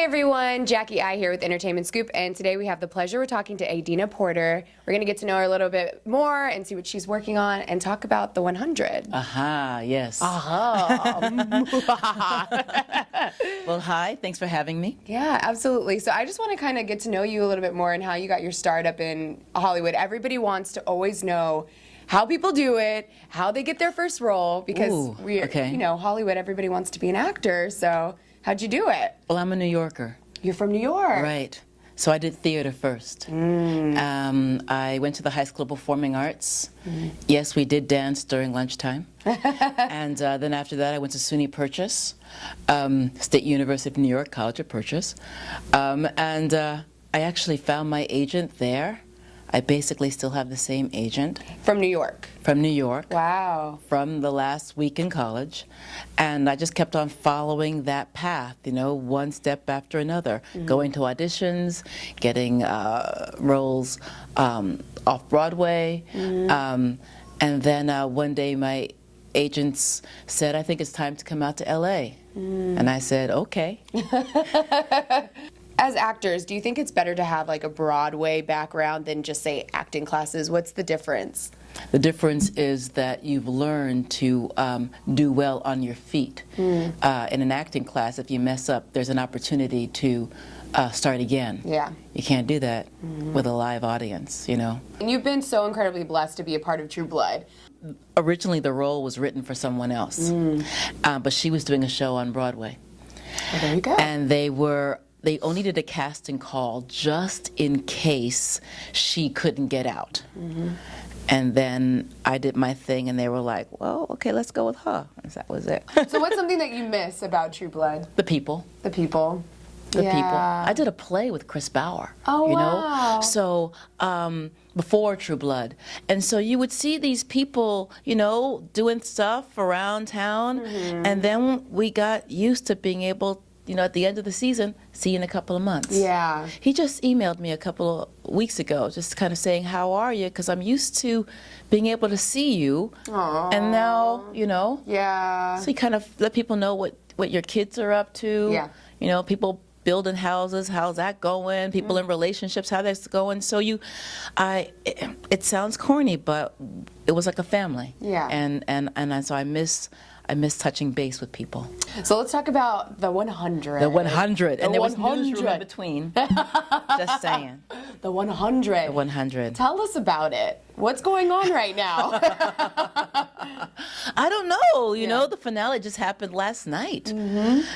Hey everyone, Jackie I here with Entertainment Scoop, and today we have the pleasure of talking to Adina Porter. We're going to get to know her a little bit more and see what she's working on and talk about the 100. Aha, yes. Aha. Well, hi, thanks for having me. Yeah, absolutely. So I just want to kind of get to know you a little bit more and how you got your start up in Hollywood. Everybody wants to always know how people do it, how they get their first role, because you know, Hollywood, everybody wants to be an actor, so how'd you do it? Well, I'm a New Yorker. You're from New York. Right. So I did theater first. I went to the High School of Performing Arts. Yes, we did dance during lunchtime. And then after that, I went to SUNY Purchase, State University of New York, College of Purchase. I actually found my agent there. I basically still have the same agent. From New York? From New York. Wow. From the last week in college. And I just kept on following that path, you know, one step after another. Going to auditions, getting roles off Broadway. And then one day my agents said, I think it's time to come out to LA. And I said, okay. As actors, do you think it's better to have like a Broadway background than just say acting classes? What's the difference? The difference is that you've learned to do well on your feet. In an acting class, if you mess up, there's an opportunity to start again. Yeah. You can't do that with a live audience, you know. And you've been so incredibly blessed to be a part of True Blood. Originally, the role was written for someone else, but she was doing a show on Broadway. Well, there you go. And they only did a casting call just in case she couldn't get out. And then I did my thing, and they were like, well, okay, let's go with her. And that was it. So what's something that you miss about True Blood? The people. The people. The people. I did a play with Chris Bauer. Oh, you wow. know? So before True Blood. And so you would see these people, you know, doing stuff around town. And then we got used to being able, you know, at the end of the season, see you in a couple of months. Yeah. He just emailed me a couple of weeks ago, just kind of saying, how are you? Because I'm used to being able to see you. Aww. And now, you know. Yeah. So you kind of let people know what your kids are up to. Yeah. You know, people building houses, how's that going? People in relationships, how that's going. So it sounds corny, but it was like a family. Yeah. And so I miss touching base with people. So let's talk about the 100. The 100. And there was 100. Newsroom in between. Just saying. The 100. The 100. Tell us about it. What's going on right now? I don't know. You know, the finale just happened last night.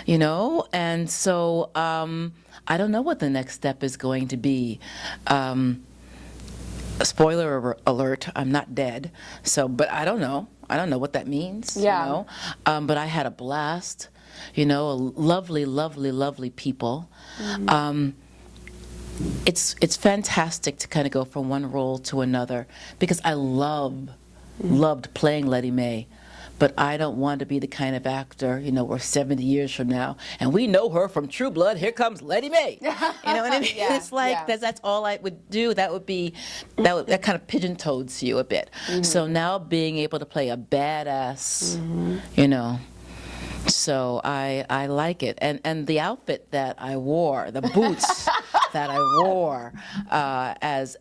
You know, and so I don't know what the next step is going to be. Spoiler alert, I'm not dead. So, but I don't know. I don't know what that means. Yeah. You know? But I had a blast. You know, lovely, lovely, lovely people. It's fantastic to kind of go from one role to another because I loved playing Letty Mae. But I don't want to be the kind of actor, you know, we're 70 years from now, and we know her from True Blood, here comes Letty Mae. You know what I mean? It's like, that's all I would do. That kind of pigeon-toes you a bit. So now being able to play a badass, you know, so I like it. And the outfit that I wore, the boots that I wore as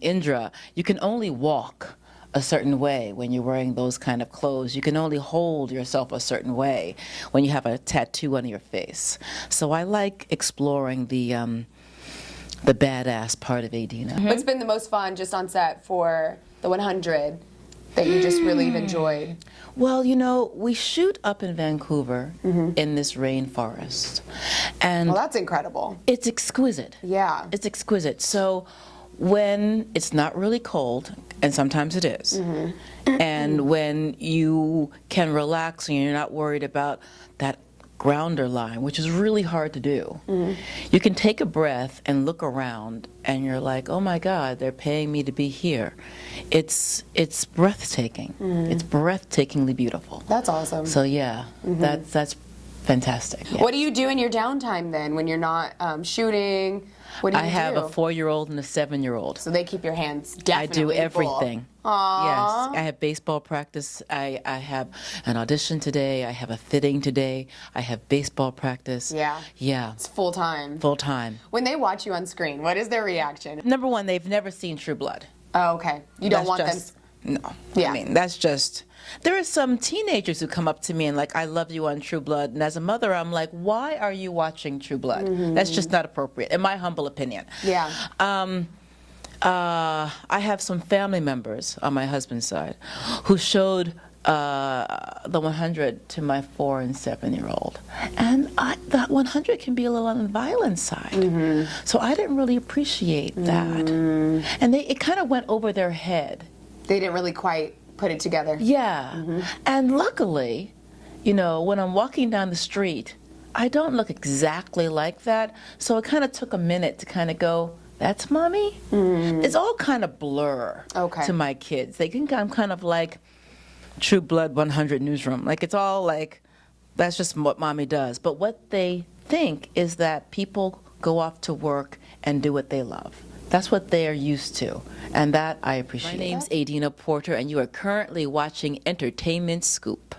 Indra, you can only walk a certain way when you're wearing those kind of clothes. You can only hold yourself a certain way when you have a tattoo on your face. So I like exploring the badass part of Adina. What's been the most fun just on set for the 100 that you just really enjoyed? Well, you know, we shoot up in Vancouver in this rainforest. And well, that's incredible. It's exquisite. Yeah. It's exquisite. So when it's not really cold, and sometimes it is, and when you can relax and you're not worried about that grounder line, which is really hard to do, you can take a breath and look around and you're like, oh my God, they're paying me to be here. It's breathtaking. It's breathtakingly beautiful. That's awesome. So yeah, that's fantastic. Yeah. What do you do in your downtime then when you're not shooting? What do you I have do? a 4-year-old and a 7-year-old. So they keep your hands definitely I do everything. full. Aww. Yes, I have baseball practice. I have an audition today. I have a fitting today. I have baseball practice. Yeah. Yeah. It's full time. Full time. When they watch you on screen, what is their reaction? Number one, they've never seen True Blood. Oh, okay. You don't want them. No. Yeah. I mean, that's just. There are some teenagers who come up to me and like, I love you on True Blood. And as a mother, I'm like, why are you watching True Blood? That's just not appropriate, in my humble opinion. Yeah. I have some family members on my husband's side who showed the 100 to my 4 and 7-year-old, and that 100 can be a little on the violent side. So I didn't really appreciate that, and it kind of went over their head. They didn't really quite put it together. Yeah, and luckily, you know, when I'm walking down the street, I don't look exactly like that. So it kind of took a minute to kind of go, that's mommy? It's all kind of blur to my kids. They think I'm kind of like True Blood 100 Newsroom. Like, it's all like, that's just what mommy does. But what they think is that people go off to work and do what they love. That's what they're used to, and that I appreciate. My name's Adina Porter, and you are currently watching Entertainment Scoop.